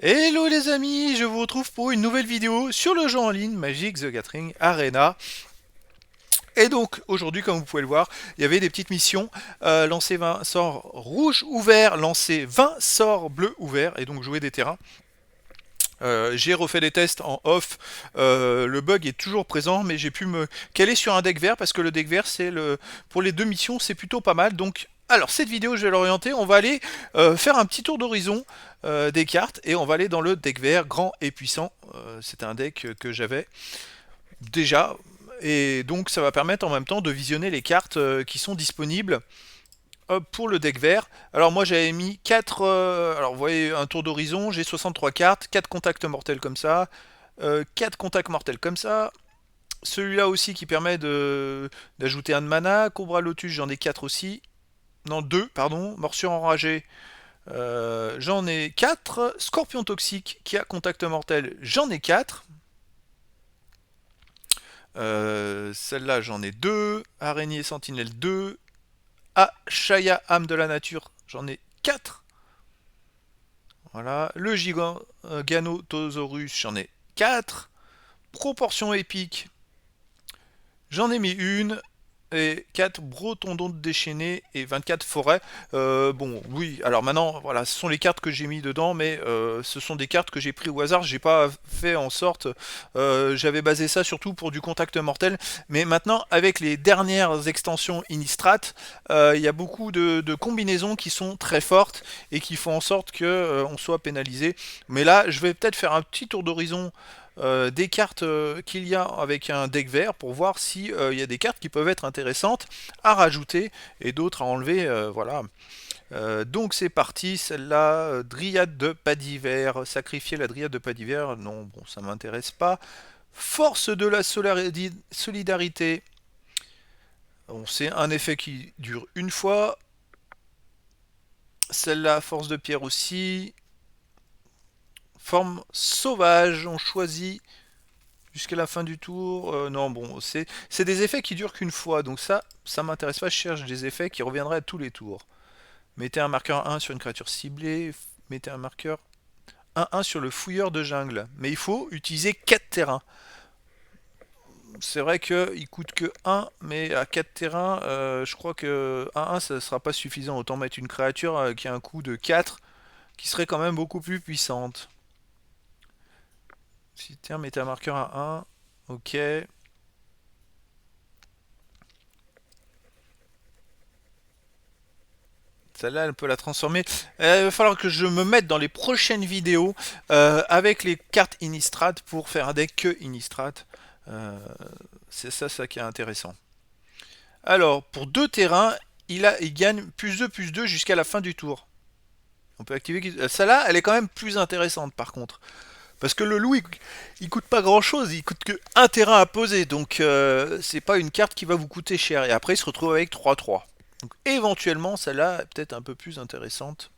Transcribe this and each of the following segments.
Hello les amis, je vous retrouve pour une nouvelle vidéo sur le jeu en ligne Magic the Gathering Arena. Et donc aujourd'hui, comme vous pouvez le voir, il y avait des petites missions. Lancer 20 sorts rouges ouverts, lancer 20 sorts bleus ouverts et donc jouer des terrains. J'ai refait des tests en off. Le bug est toujours présent, mais j'ai pu me caler sur un deck vert parce que le deck vert, pour les deux missions, c'est plutôt pas mal. Donc, alors cette vidéo, je vais l'orienter. On va aller faire un petit tour d'horizon des cartes et on va aller dans le deck vert grand et puissant. C'est un deck que j'avais déjà. Et donc ça va permettre en même temps de visionner les cartes qui sont disponibles. Hop, pour le deck vert. Alors moi j'avais mis 4. Alors vous voyez un tour d'horizon, j'ai 63 cartes, 4 contacts mortels comme ça, 4 contacts mortels comme ça. Celui-là aussi qui permet d'ajouter un de mana. Cobra Lotus, j'en ai 4 aussi. Non, 2, pardon. Morsure enragée, j'en ai 4. Scorpion toxique qui a contact mortel, j'en ai 4. Celle-là j'en ai 2. Araignée sentinelle 2. Ah, Shaya âme de la nature, j'en ai 4. Voilà, le gigant Ganotosaurus, j'en ai 4. Proportion épique, j'en ai mis une. Et 4 Brotondontes déchaînées et 24 forêts. Bon, oui, alors maintenant, voilà, ce sont les cartes que j'ai mis dedans, mais ce sont des cartes que j'ai pris au hasard. J'ai pas fait en sorte. J'avais basé ça surtout pour du contact mortel. Mais maintenant, avec les dernières extensions Innistrad, il y a beaucoup de combinaisons qui sont très fortes et qui font en sorte que on soit pénalisé. Mais là, je vais peut-être faire un petit tour d'horizon des cartes qu'il y a avec un deck vert pour voir si il y a des cartes qui peuvent être intéressantes à rajouter et d'autres à enlever. Voilà. Donc c'est parti, celle-là, Dryade de pas d'hiver, sacrifier la Dryade de pas d'hiver, non, bon, ça m'intéresse pas. Force de la solidarité, bon, c'est un effet qui dure une fois. Celle-là, force de pierre aussi. Forme sauvage, on choisit jusqu'à la fin du tour. Non, bon, c'est des effets qui durent qu'une fois, donc ça m'intéresse pas. Je cherche des effets qui reviendraient à tous les tours. Mettez un marqueur 1 sur une créature ciblée. Mettez un marqueur 1-1 sur le fouilleur de jungle. Mais il faut utiliser 4 terrains. C'est vrai qu'il coûte que 1, mais à 4 terrains, je crois que 1-1 ça sera pas suffisant. Autant mettre une créature qui a un coût de 4, qui serait quand même beaucoup plus puissante. Si tiens, mettez un marqueur à 1. Ok. Celle-là, elle peut la transformer. Il va falloir que je me mette dans les prochaines vidéos avec les cartes Innistrad pour faire un deck que Innistrad. Euh, c'est ça qui est intéressant. Alors, pour deux terrains, il gagne plus 2 jusqu'à la fin du tour. On peut activer. Celle-là, elle est quand même plus intéressante par contre. Parce que le loup, il coûte pas grand chose, il coûte que un terrain à poser. Donc, c'est pas une carte qui va vous coûter cher. Et après, il se retrouve avec 3-3. Donc, éventuellement, celle-là est peut-être un peu plus intéressante.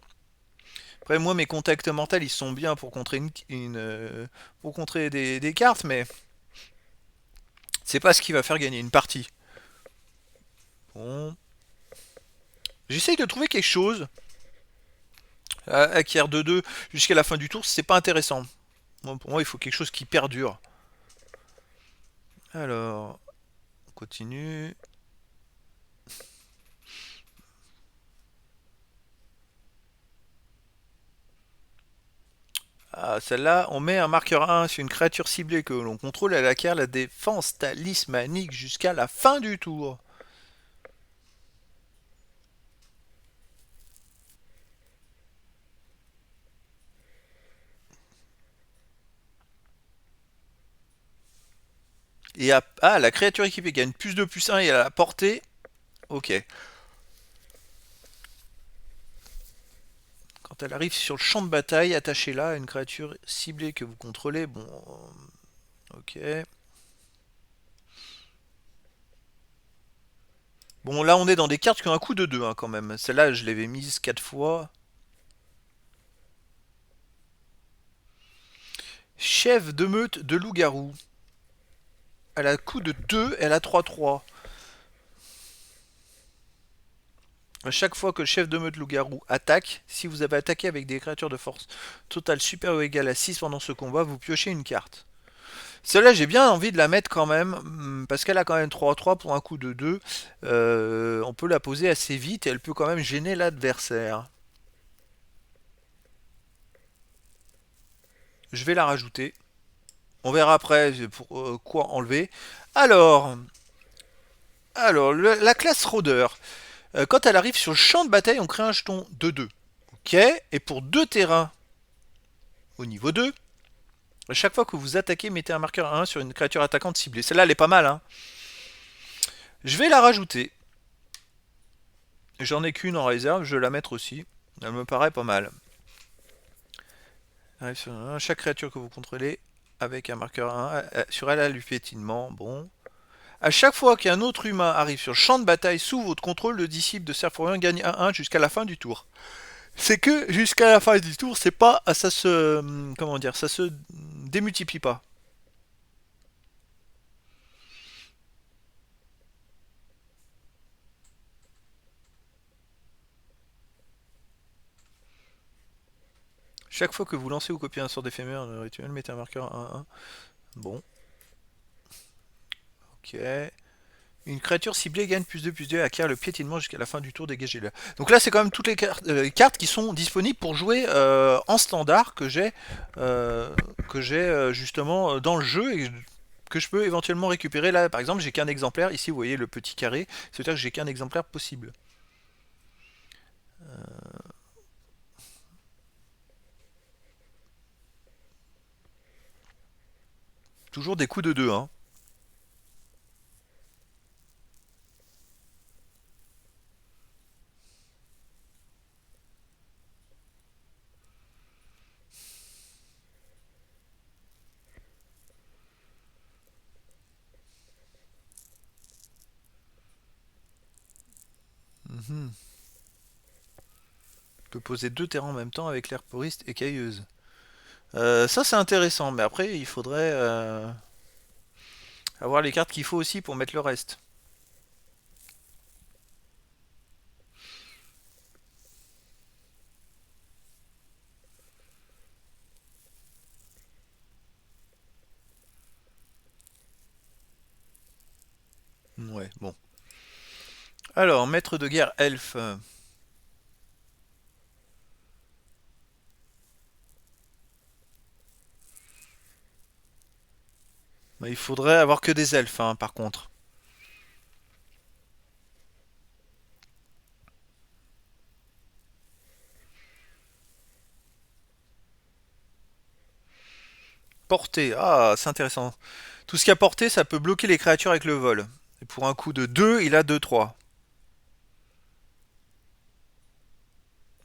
Après, moi, mes contacts mentaux, ils sont bien pour contrer, pour contrer des cartes, mais c'est pas ce qui va faire gagner une partie. Bon. J'essaye de trouver quelque chose. Acquiert 2-2 jusqu'à la fin du tour, c'est pas intéressant. Bon, pour moi, il faut quelque chose qui perdure. Alors, on continue. Ah, celle-là, on met un marqueur 1 sur une créature ciblée que l'on contrôle, elle acquiert la défense talismanique jusqu'à la fin du tour. Et la créature équipée gagne plus 2/+1 et elle a la portée. Ok. Quand elle arrive sur le champ de bataille, attachez-la à une créature ciblée que vous contrôlez. Bon, ok. Bon, là, on est dans des cartes qui ont un coût de 2 hein, quand même. Celle-là, je l'avais mise 4 fois. Chef de meute de loup-garou. Elle a un coût de 2, elle a 3-3. À chaque fois que le chef de meute loup-garou attaque, si vous avez attaqué avec des créatures de force totale supérieure ou égale à 6 pendant ce combat, vous piochez une carte. Celle-là, j'ai bien envie de la mettre quand même, parce qu'elle a quand même 3-3 pour un coup de 2. On peut la poser assez vite et elle peut quand même gêner l'adversaire. Je vais la rajouter. On verra après pour quoi enlever. Alors, la classe rôdeur. Quand elle arrive sur le champ de bataille, on crée un jeton de 2. Ok. Et pour 2 terrains au niveau 2, à chaque fois que vous attaquez, mettez un marqueur 1 sur une créature attaquante ciblée. Celle-là, elle est pas mal. Hein. Je vais la rajouter. J'en ai qu'une en réserve, je vais la mettre aussi. Elle me paraît pas mal. Chaque créature que vous contrôlez avec un marqueur 1, sur elle a du piétinement. Bon. À chaque fois qu'un autre humain arrive sur le champ de bataille sous votre contrôle, le disciple de Serforien gagne 1-1 jusqu'à la fin du tour. C'est que jusqu'à la fin du tour, c'est pas, ça se, comment dire, ça se démultiplie pas. Chaque fois que vous lancez ou copiez un sort d'éphémère de rituel, mettez un marqueur 1-1. Bon, ok. Une créature ciblée gagne plus 2 et acquiert le piétinement jusqu'à la fin du tour, dégagez-la. Donc là, c'est quand même toutes les cartes qui sont disponibles pour jouer en standard que j'ai justement dans le jeu et que je peux éventuellement récupérer. Là, par exemple, j'ai qu'un exemplaire. Ici, vous voyez le petit carré. C'est-à-dire que j'ai qu'un exemplaire possible. Toujours des coups de 2, hein. Mhm. On peut poser 2 terrains en même temps avec l'herporiste et cailleuse. Ça, c'est intéressant. Mais après, il faudrait avoir les cartes qu'il faut aussi pour mettre le reste. Ouais, bon. Alors, maître de guerre elfe. Bah, il faudrait avoir que des elfes, hein, par contre. Portée. Ah, c'est intéressant. Tout ce qui a portée, ça peut bloquer les créatures avec le vol. Et pour un coup de 2, il a 2-3.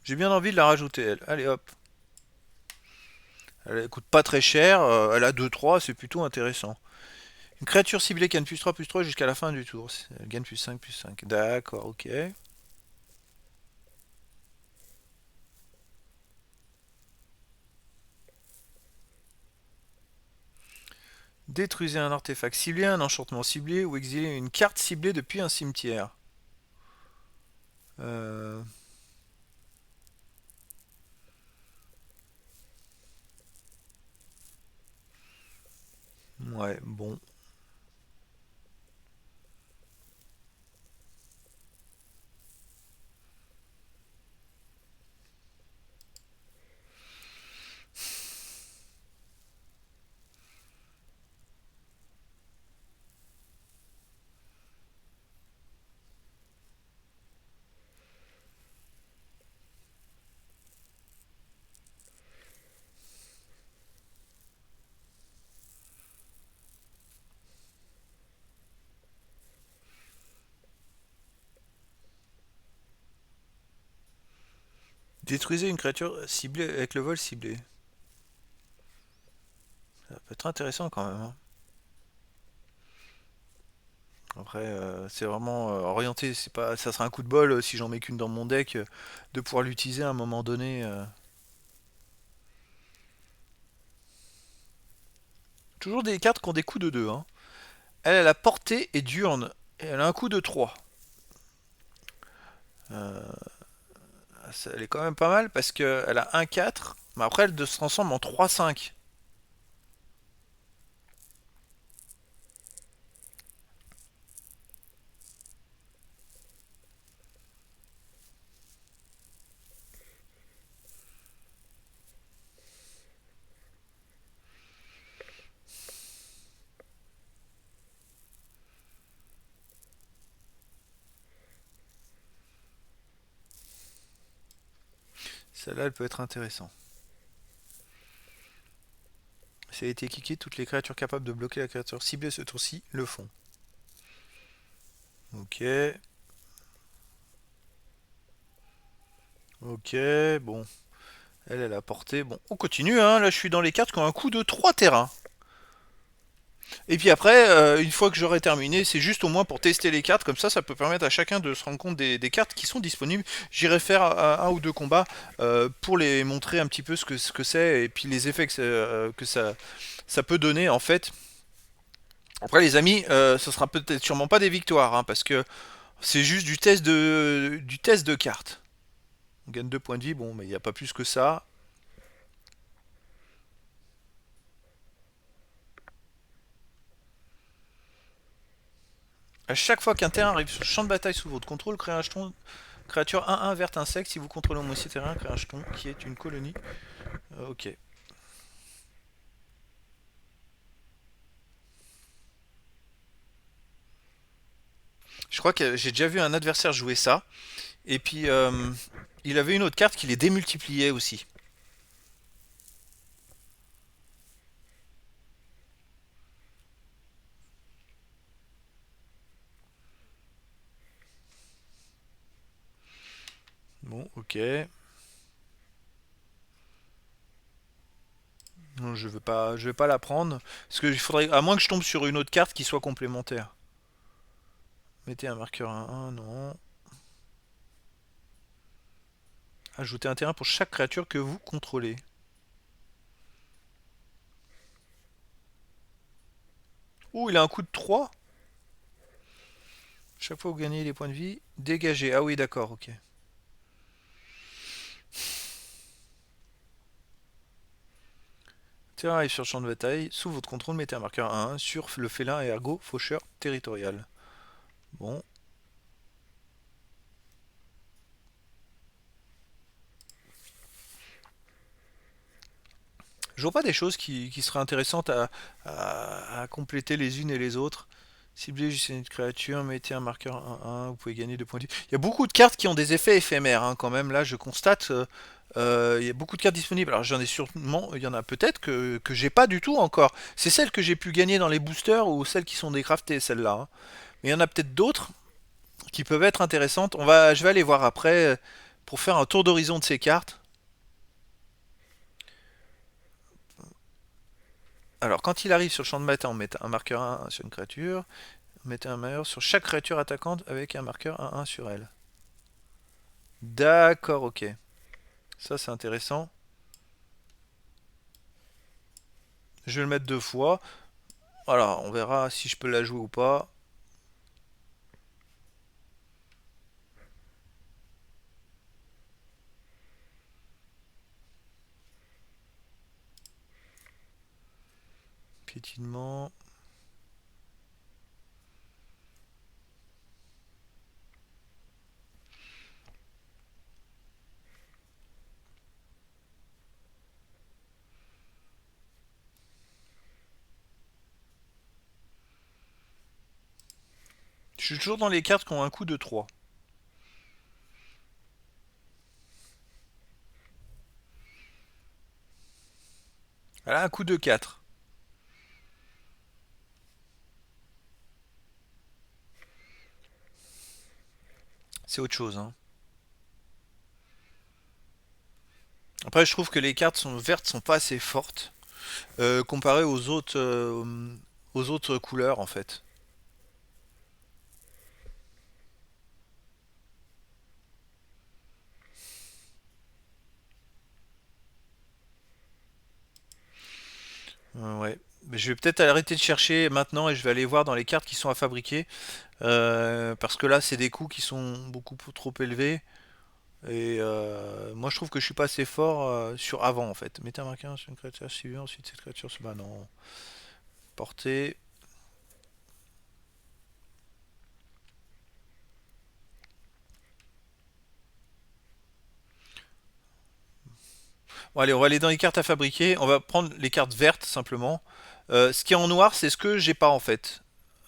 J'ai bien envie de la rajouter, elle. Allez, hop. Elle coûte pas très cher. Elle a 2-3, c'est plutôt intéressant. Une créature ciblée gagne plus 3 jusqu'à la fin du tour. Elle gagne plus 5. D'accord, ok. Détruisez un artefact ciblé, un enchantement ciblé ou exilez une carte ciblée depuis un cimetière. Euh... Ouais, bon. Détruisez une créature ciblée avec le vol ciblé. Ça peut être intéressant quand même. Hein. Après, c'est vraiment orienté. C'est pas, ça sera un coup de bol si j'en mets qu'une dans mon deck de pouvoir l'utiliser à un moment donné. Toujours des cartes qui ont des coups de 2. Hein. Elle a portée et diurne. Et elle a un coup de 3. Euh, Elle est quand même pas mal parce qu'elle a 1-4, mais après elle se transforme en 3-5. Celle-là, elle peut être intéressante. Si elle a été kickée, toutes les créatures capables de bloquer la créature ciblée ce tour-ci le font. Ok. Ok, bon. Elle a porté. Bon, on continue, hein. Là, je suis dans les cartes qui ont un coût de 3 terrains. Et puis après, une fois que j'aurai terminé, c'est juste au moins pour tester les cartes. Comme ça peut permettre à chacun de se rendre compte des cartes qui sont disponibles. J'irai faire un ou deux combats pour les montrer un petit peu ce que c'est et puis les effets que ça peut donner en fait. Après les amis, ce sera peut-être sûrement pas des victoires, hein, parce que c'est juste du test de cartes. On gagne 2 points de vie, bon, mais il n'y a pas plus que ça. À chaque fois qu'un terrain arrive sur le champ de bataille sous votre contrôle, créez un jeton créature 1-1 verte insecte. Si vous contrôlez un moitié terrain, créez un jeton qui est une colonie. Ok. Je crois que j'ai déjà vu un adversaire jouer ça. Et puis, il avait une autre carte qui les démultipliait aussi. Bon, ok. Non, je vais pas la prendre. Parce que il faudrait, à moins que je tombe sur une autre carte qui soit complémentaire. Mettez un marqueur 1-1, non. Ajoutez un terrain pour chaque créature que vous contrôlez. Ouh, il a un coup de 3. Chaque fois que vous gagnez des points de vie, dégagez. Ah oui, d'accord, ok. Terrain arrive sur le champ de bataille. Sous votre contrôle, mettez un marqueur 1-1 sur le félin et ergo faucheur territorial. Bon. Je vois pas des choses qui seraient intéressantes à compléter les unes et les autres. Ciblez juste une créature, mettez un marqueur 1-1, vous pouvez gagner 2 points de vie. Il y a beaucoup de cartes qui ont des effets éphémères, hein, quand même. Là, je constate, il y a beaucoup de cartes disponibles. Alors, j'en ai sûrement, il y en a peut-être que j'ai pas du tout encore. C'est celles que j'ai pu gagner dans les boosters ou celles qui sont décraftées, celles-là, hein. Mais il y en a peut-être d'autres qui peuvent être intéressantes. Je vais aller voir après pour faire un tour d'horizon de ces cartes. Alors, quand il arrive sur le champ de bataille, on met un marqueur 1 sur une créature. Mettez un marqueur sur chaque créature attaquante avec un marqueur 1-1 sur elle. D'accord, ok. Ça, c'est intéressant. Je vais le mettre 2 fois. Alors, on verra si je peux la jouer ou pas. Piétinement. Je suis toujours dans les cartes qui ont un coup de 3. Elle a un coup de 4. C'est autre chose, hein. Après, je trouve que les cartes vertes sont pas assez fortes comparées aux autres couleurs, en fait. Ouais. Mais je vais peut-être arrêter de chercher maintenant et je vais aller voir dans les cartes qui sont à fabriquer. Parce que là, c'est des coûts qui sont beaucoup trop élevés. Et moi, je trouve que je suis pas assez fort sur avant en fait. Mettez un marqueur sur une créature civile, ensuite cette créature se bat. Non. Portée. Bon, allez, on va aller dans les cartes à fabriquer. On va prendre les cartes vertes simplement. Ce qui est en noir, c'est ce que j'ai pas en fait.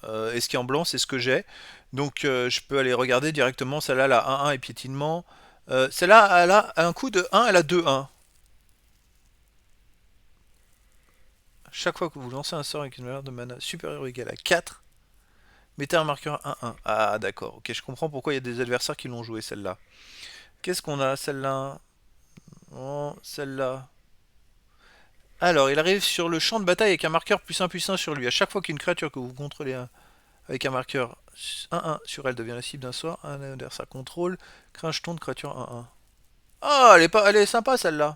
Et ce qui est en blanc, c'est ce que j'ai. Donc je peux aller regarder directement. Celle-là, elle a 1-1 et piétinement. Celle-là, elle a un coup de 1, elle a 2-1. Chaque fois que vous lancez un sort avec une valeur de mana supérieure ou égale à 4, mettez un marqueur 1-1. Ah d'accord, ok, je comprends pourquoi il y a des adversaires qui l'ont joué celle-là. Qu'est-ce qu'on a celle-là? Oh, celle-là. Alors, il arrive sur le champ de bataille avec un marqueur +1/+1 sur lui. À chaque fois qu'une créature que vous contrôlez avec un marqueur 1-1 sur elle devient la cible d'un sort, un adversaire contrôle, crée un jeton de créature 1-1. Ah, elle est sympa celle-là.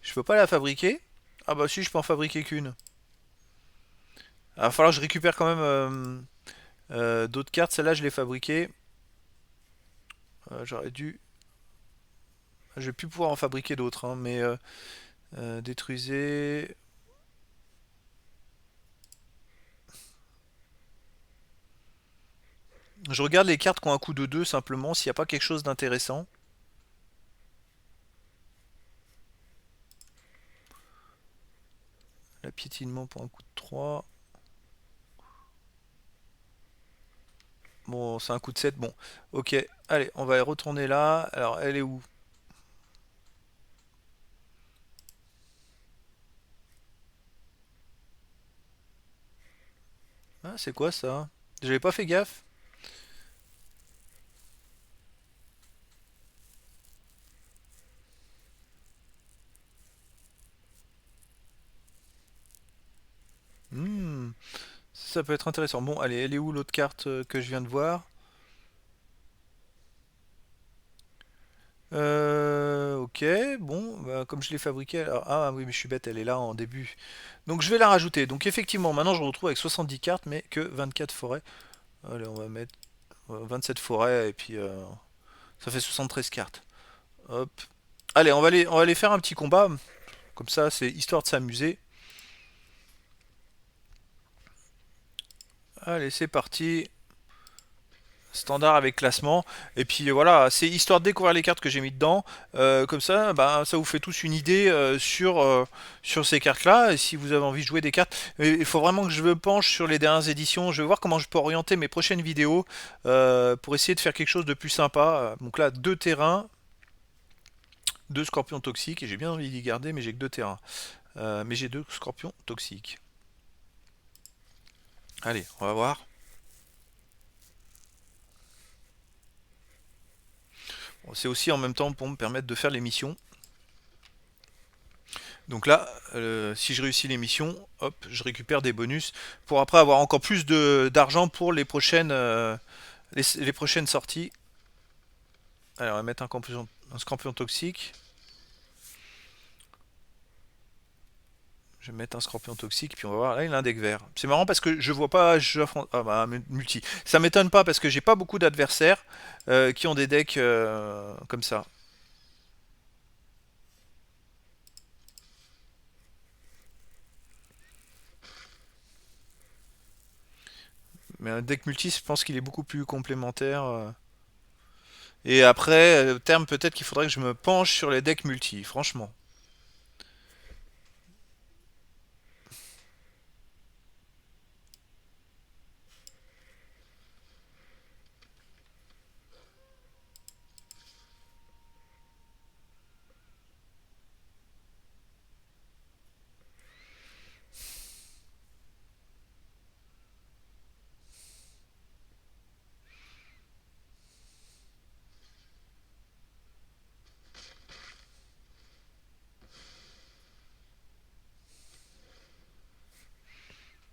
Je peux pas la fabriquer. Ah bah si, je peux en fabriquer qu'une. Il va falloir que je récupère quand même d'autres cartes. Celle-là, je l'ai fabriquée. J'aurais dû... Je vais plus pouvoir en fabriquer d'autres, hein, mais détruisez... Je regarde les cartes qui ont un coût de 2 simplement, s'il n'y a pas quelque chose d'intéressant. La piétinement pour un coût de 3. Bon, c'est un coup de 7. Bon, ok. Allez, on va retourner là. Alors, elle est où? Ah, c'est quoi ça? J'avais pas fait gaffe. Hmm, ça peut être intéressant. Bon, allez, elle est où l'autre carte que je viens de voir? Ok, bon, bah, comme je l'ai fabriquée, ah oui, mais je suis bête, elle est là en début. Donc je vais la rajouter. Donc effectivement, maintenant je me retrouve avec 70 cartes, mais que 24 forêts. Allez, on va mettre 27 forêts, et puis ça fait 73 cartes. Hop. Allez, on va aller faire un petit combat. Comme ça, c'est histoire de s'amuser. Allez, c'est parti. Standard avec classement. Et puis voilà, c'est histoire de découvrir les cartes que j'ai mis dedans. Comme ça, bah, ça vous fait tous une idée sur ces cartes-là. Et si vous avez envie de jouer des cartes, il faut vraiment que je me penche sur les dernières éditions. Je vais voir comment je peux orienter mes prochaines vidéos pour essayer de faire quelque chose de plus sympa. Donc là, deux terrains, deux scorpions toxiques. Et j'ai bien envie d'y garder, mais j'ai que deux terrains. Mais j'ai deux scorpions toxiques. Allez, on va voir. Bon, c'est aussi en même temps pour me permettre de faire les missions. Donc là, si je réussis les missions, hop, je récupère des bonus pour après avoir encore plus d'argent pour les prochaines sorties. Alors, on va mettre un scorpion toxique. Je vais mettre un scorpion toxique, puis on va voir. Là, il a un deck vert. C'est marrant parce que je vois pas. Ah bah, multi. Ça m'étonne pas parce que j'ai pas beaucoup d'adversaires qui ont des decks comme ça. Mais un deck multi, je pense qu'il est beaucoup plus complémentaire. Et après, terme, peut-être qu'il faudrait que je me penche sur les decks multi, franchement.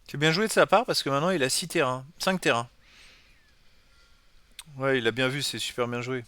C'est bien joué de sa part parce que maintenant il a 6 terrains, 5 terrains. Ouais, il a bien vu, c'est super bien joué.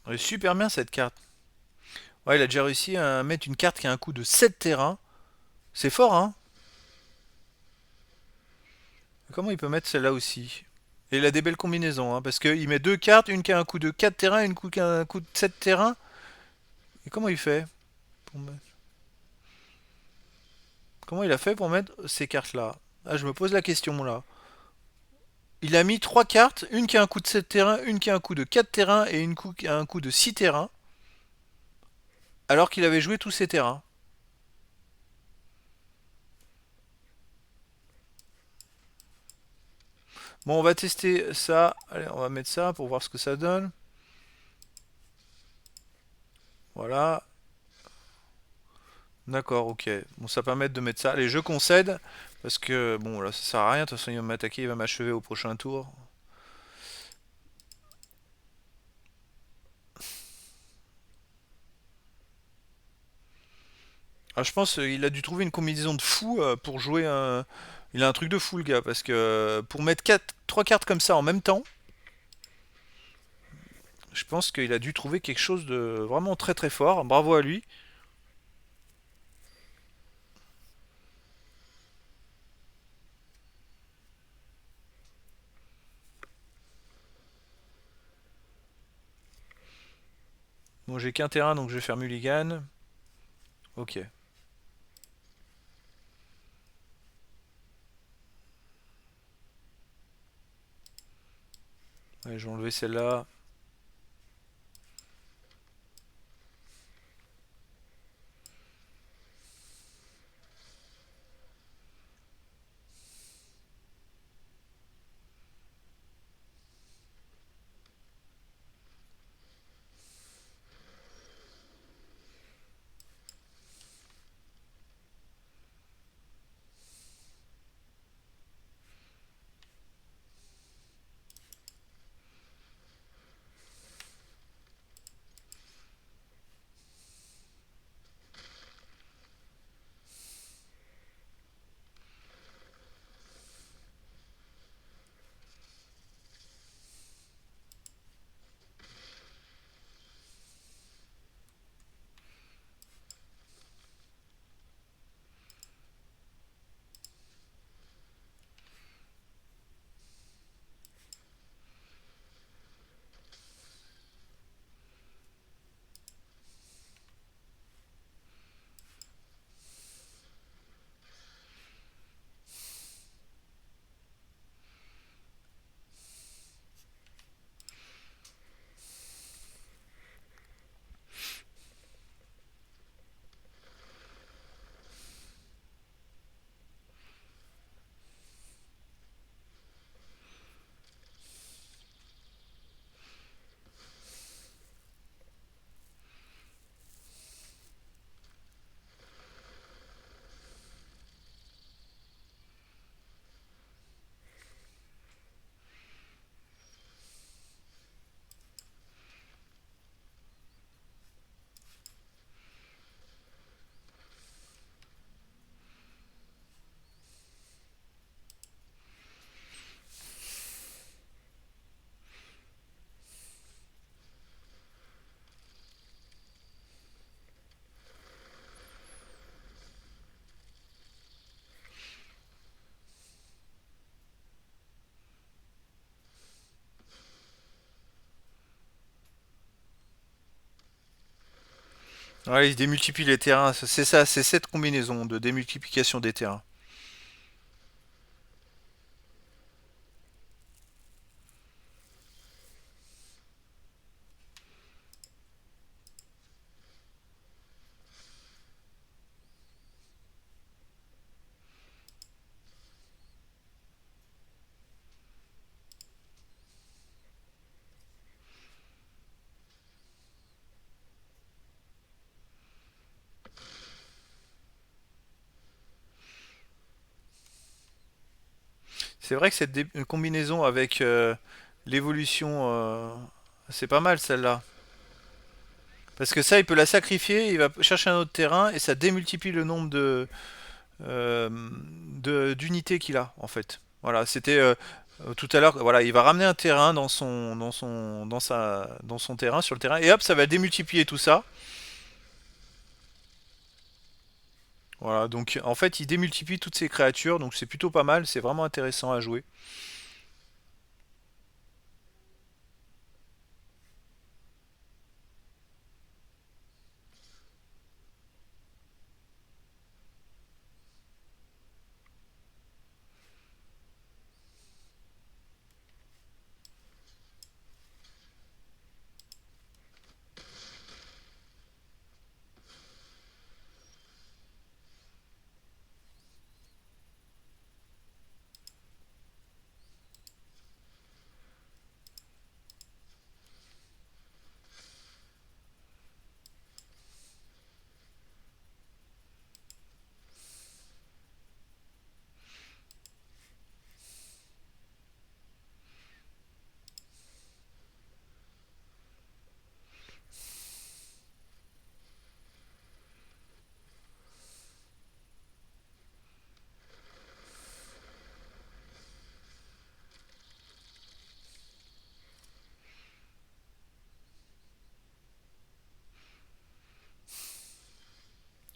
Elle est super bien cette carte. Ouais, il a déjà réussi à mettre une carte qui a un coût de 7 terrains. C'est fort, hein? Comment il peut mettre celle-là aussi? Et il a des belles combinaisons, hein, parce qu'il met deux cartes, une qui a un coût de 4 terrains et une qui a un coût de 7 terrains. Et comment il fait pour mettre- Comment il a fait pour mettre ces cartes-là? Ah, je me pose la question là. Il a mis trois cartes, une qui a un coût de 7 terrains, une qui a un coût de 4 terrains et une qui a un coût de 6 terrains, alors qu'il avait joué tous ses terrains. Bon, on va tester ça. Allez, on va mettre ça pour voir ce que ça donne. Voilà. D'accord, ok. Bon, ça permet de mettre ça. Allez, je concède. Parce que, bon, là, ça sert à rien. De toute façon, il va m'attaquer, il va m'achever au prochain tour. Ah, je pense qu'il a dû trouver une combinaison de fou pour jouer un. Il a un truc de fou, le gars. Parce que pour mettre trois cartes comme ça en même temps, je pense qu'il a dû trouver quelque chose de vraiment très très fort. Bravo à lui. Bon, j'ai qu'un terrain, donc je vais faire mulligan. Ok. Ouais, je vais enlever celle-là. Ouais, il démultiplie les terrains. C'est ça, c'est cette combinaison de démultiplication des terrains. C'est vrai que cette combinaison avec l'évolution, c'est pas mal celle-là. Parce que ça, il peut la sacrifier, il va chercher un autre terrain et ça démultiplie le nombre d'unités qu'il a, en fait. Voilà, c'était Tout à l'heure, voilà, il va ramener un terrain dans son terrain, sur le terrain, et hop, ça va démultiplier tout ça. Voilà, donc en fait, il démultiplie toutes ces créatures, donc c'est plutôt pas mal, c'est vraiment intéressant à jouer.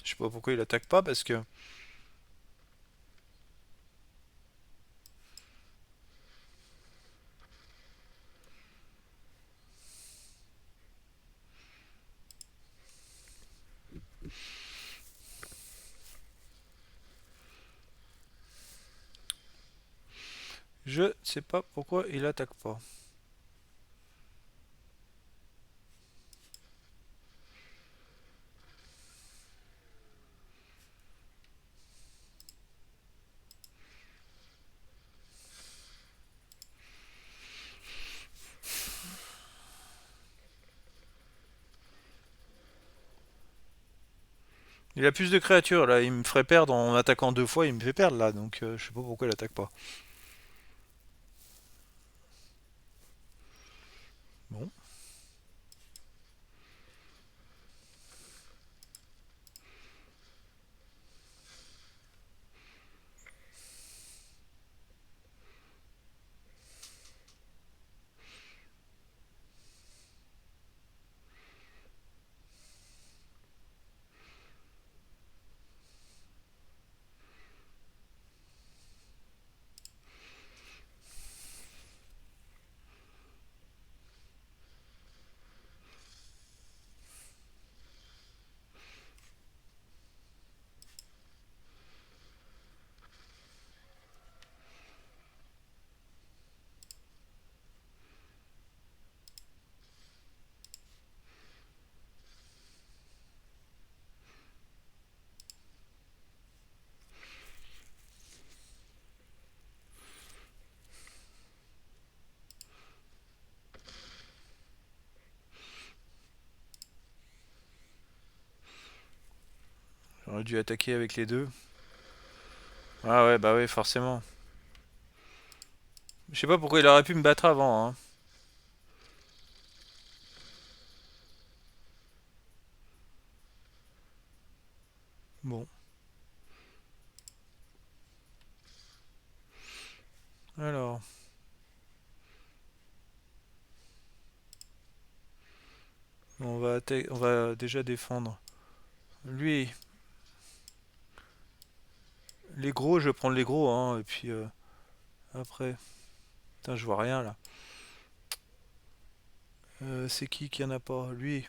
Je sais pas pourquoi il attaque pas, parce que je sais pas pourquoi il attaque pas. Il a plus de créatures là, il me ferait perdre en attaquant deux fois, il me fait perdre là, donc je sais pas pourquoi il attaque pas. Bon. J'aurais dû attaquer avec les deux. Ah ouais, bah ouais, forcément. Je sais pas pourquoi il aurait pu me battre avant, hein. Bon. Alors, on va déjà défendre. Lui, les gros, je vais prendre les gros, hein, et puis après. Putain, je vois rien là. C'est qui en a pas? Lui.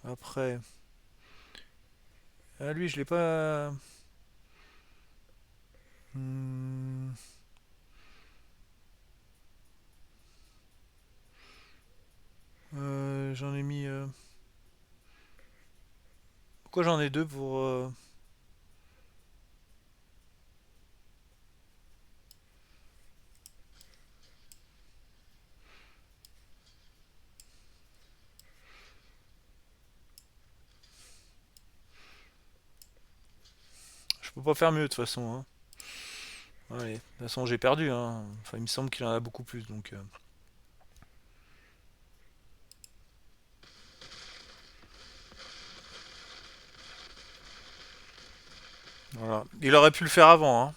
Après. Ah, lui, je l'ai pas. Hmm, j'en ai mis. Pourquoi j'en ai deux pour. Je peux pas faire mieux de toute façon, hein. Allez, de toute façon, j'ai perdu, hein. Enfin, il me semble qu'il en a beaucoup plus, donc. Voilà. Il aurait pu le faire avant, hein.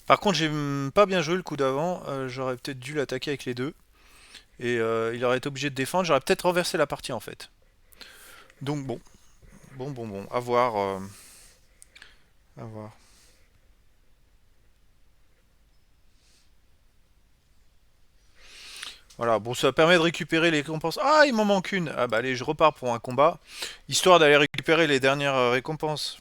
Par contre, j'ai pas bien joué le coup d'avant. J'aurais peut-être dû l'attaquer avec les deux. Et il aurait été obligé de défendre. J'aurais peut-être renversé la partie en fait. Donc bon, bon. À voir. À voir. Voilà, bon, ça permet de récupérer les récompenses. Ah, il m'en manque une. Ah bah allez, je repars pour un combat. Histoire d'aller récupérer les dernières récompenses.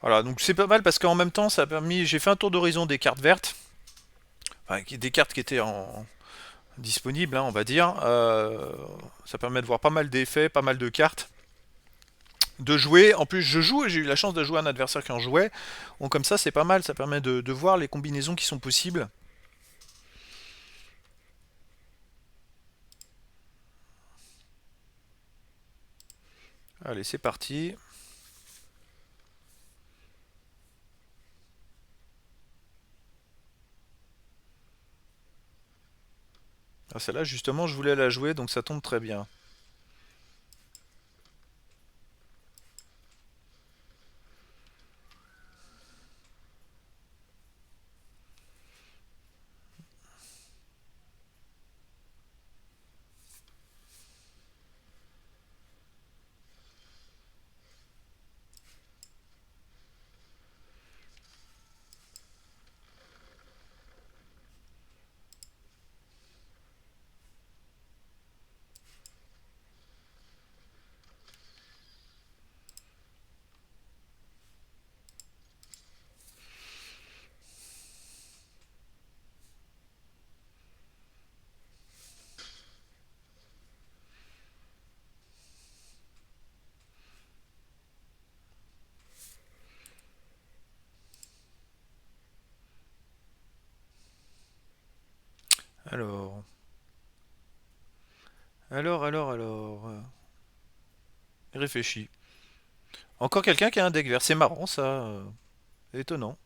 Voilà, donc c'est pas mal parce qu'en même temps, ça a permis. J'ai fait un tour d'horizon des cartes vertes. Enfin, des cartes qui étaient disponibles, hein, on va dire. Ça permet de voir pas mal d'effets, pas mal de cartes. De jouer, en plus je joue, j'ai eu la chance de jouer à un adversaire qui en jouait. Donc comme ça, c'est pas mal, ça permet de voir les combinaisons qui sont possibles. Allez, c'est parti. Ah, celle-là, justement, je voulais la jouer, donc ça tombe très bien. Alors, réfléchis. Encore quelqu'un qui a un deck vert, c'est marrant ça, étonnant.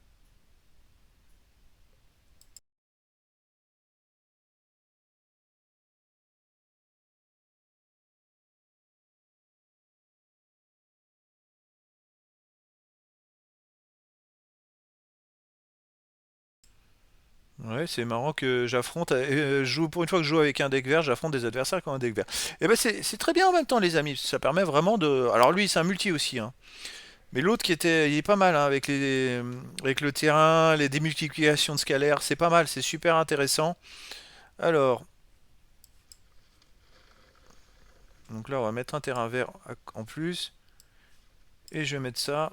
Ouais, c'est marrant que je joue pour une fois que je joue avec un deck vert, j'affronte des adversaires qui ont un deck vert. Et ben c'est très bien en même temps les amis, ça permet vraiment de. Alors lui c'est un multi aussi, hein. Mais l'autre qui était, il est pas mal hein, avec le terrain, les démultiplications de scalaires, c'est pas mal, c'est super intéressant. Alors, donc là on va mettre un terrain vert en plus et je vais mettre ça.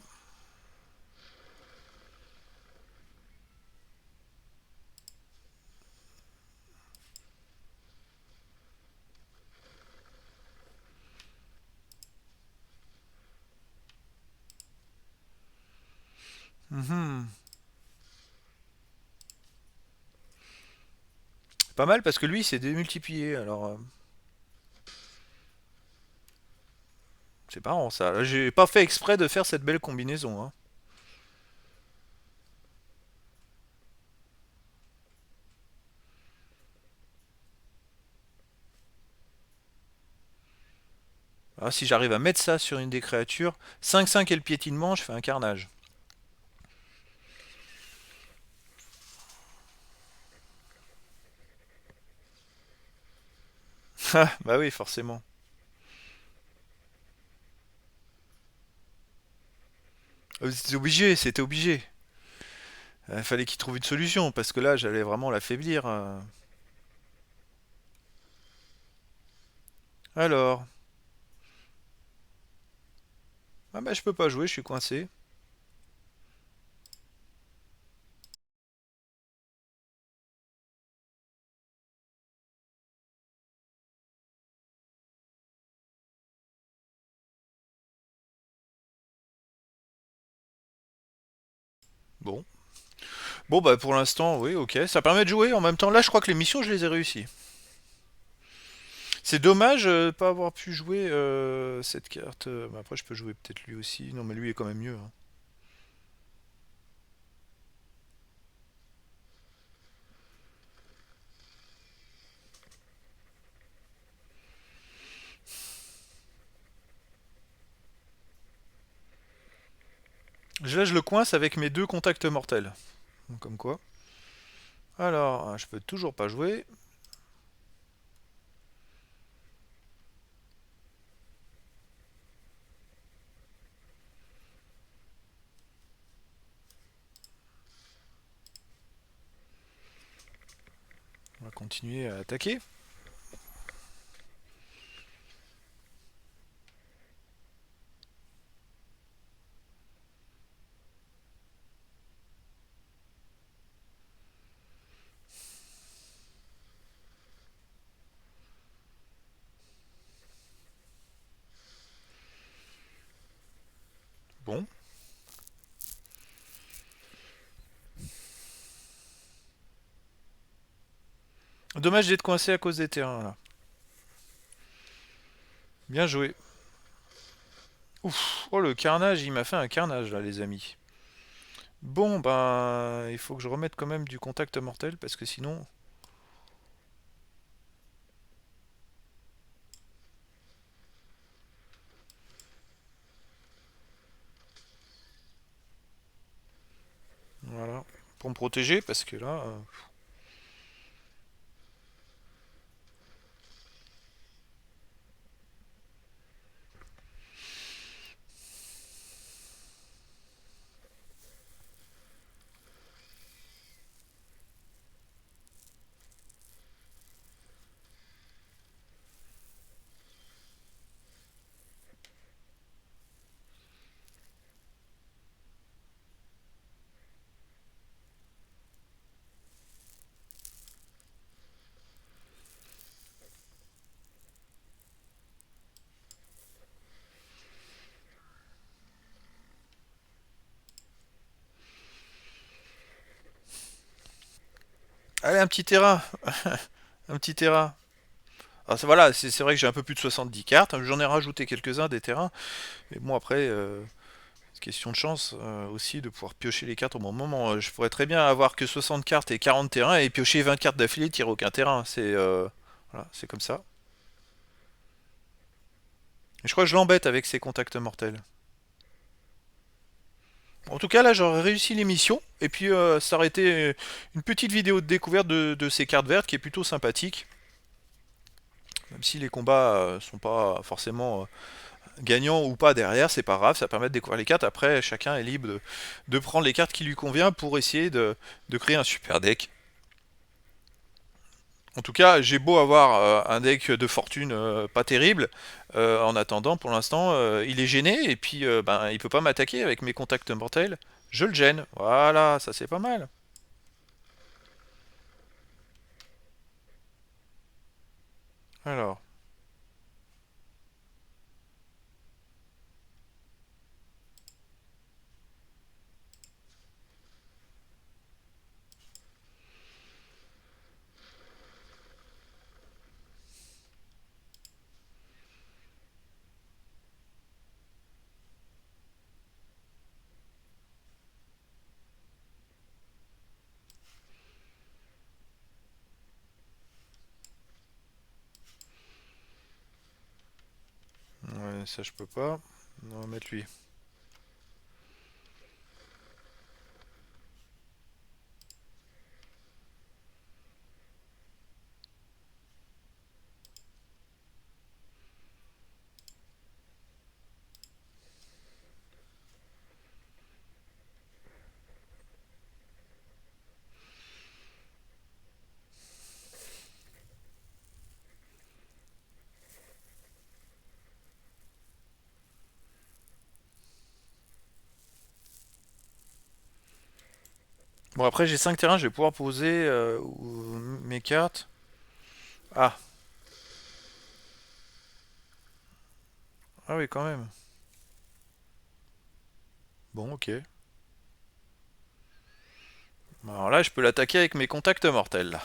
Mhm. Pas mal parce que lui c'est démultiplié. Alors c'est marrant ça. Là, j'ai pas fait exprès de faire cette belle combinaison, hein. Ah, si j'arrive à mettre ça sur une des créatures, 5-5 et le piétinement, je fais un carnage. Ah, bah oui, forcément. C'était obligé, c'était obligé. Il fallait qu'il trouve une solution, parce que là, j'allais vraiment l'affaiblir. Alors, ah bah je peux pas jouer, je suis coincé. Bon. Bon bah pour l'instant, oui, ok. Ça permet de jouer en même temps. Là, je crois que les missions, je les ai réussies. C'est dommage de pas avoir pu jouer cette carte. Bah, après, je peux jouer peut-être lui aussi. Non, mais lui est quand même mieux, hein. Là, je le coince avec mes deux contacts mortels. Donc, comme quoi. Alors, je peux toujours pas jouer. On va continuer à attaquer. Bon. Dommage d'être coincé à cause des terrains là. Bien joué. Ouf. Oh le carnage, il m'a fait un carnage là les amis. Bon ben il faut que je remette quand même du contact mortel parce que sinon. Voilà. Pour me protéger parce que là. Allez un petit terrain. Un petit terrain. Ah, voilà, c'est vrai que j'ai un peu plus de 70 cartes. J'en ai rajouté quelques-uns des terrains. Mais bon, après, c'est question de chance aussi de pouvoir piocher les cartes au bon moment. Je pourrais très bien avoir que 60 cartes et 40 terrains et piocher 20 cartes d'affilée, tirer aucun terrain. Voilà, c'est comme ça. Et je crois que je l'embête avec ses contacts mortels. En tout cas, là, j'aurais réussi l'émission. Et puis, ça aurait été une petite vidéo de découverte de ces cartes vertes qui est plutôt sympathique. Même si les combats sont pas forcément gagnant ou pas derrière, c'est pas grave, ça permet de découvrir les cartes. Après, chacun est libre de prendre les cartes qui lui convient pour essayer de créer un super deck. En tout cas, j'ai beau avoir un deck de fortune pas terrible, en attendant, pour l'instant, il est gêné et puis ben, il peut pas m'attaquer avec mes contacts mortels. Je le gêne. Voilà, ça c'est pas mal. Alors, ouais, ça je peux pas. On va mettre lui. Bon, après j'ai 5 terrains, je vais pouvoir poser mes cartes. Ah, ah oui, quand même. Bon, ok. Alors là, je peux l'attaquer avec mes contacts mortels. Là.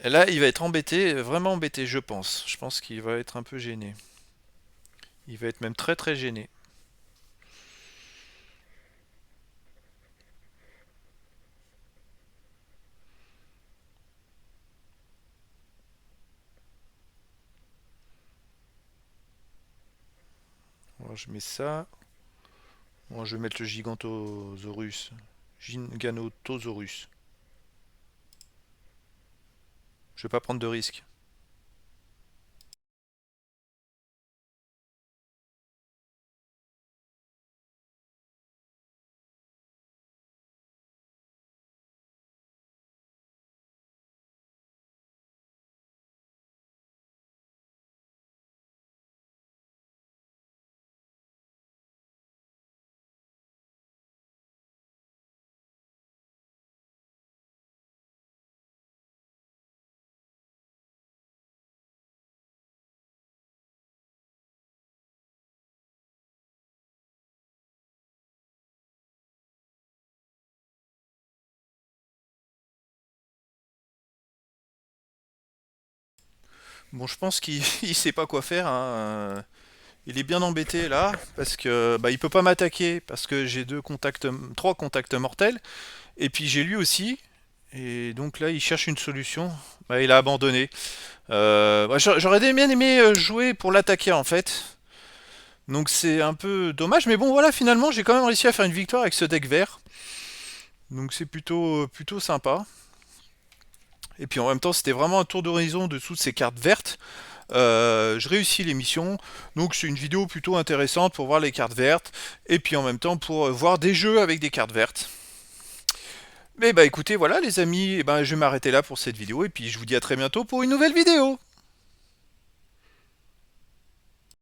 Et là, il va être embêté, vraiment embêté, je pense. Je pense qu'il va être un peu gêné. Il va être même très très gêné. Alors, je mets ça. Bon, je vais mettre le Gigantosaurus. Giganotosaurus. Je vais pas prendre de risques. Bon, je pense qu'il il sait pas quoi faire, hein. Il est bien embêté là, parce que bah, il peut pas m'attaquer, parce que j'ai trois contacts mortels, et puis j'ai lui aussi, et donc là il cherche une solution. Bah, il a abandonné. Bah, j'aurais bien aimé jouer pour l'attaquer en fait. Donc c'est un peu dommage, mais bon voilà, finalement j'ai quand même réussi à faire une victoire avec ce deck vert. Donc c'est plutôt sympa. Et puis en même temps c'était vraiment un tour d'horizon de toutes ces cartes vertes. Je réussis l'émission, donc c'est une vidéo plutôt intéressante pour voir les cartes vertes, et puis en même temps pour voir des jeux avec des cartes vertes. Mais bah écoutez, voilà les amis, et ben, je vais m'arrêter là pour cette vidéo, et puis je vous dis à très bientôt pour une nouvelle vidéo.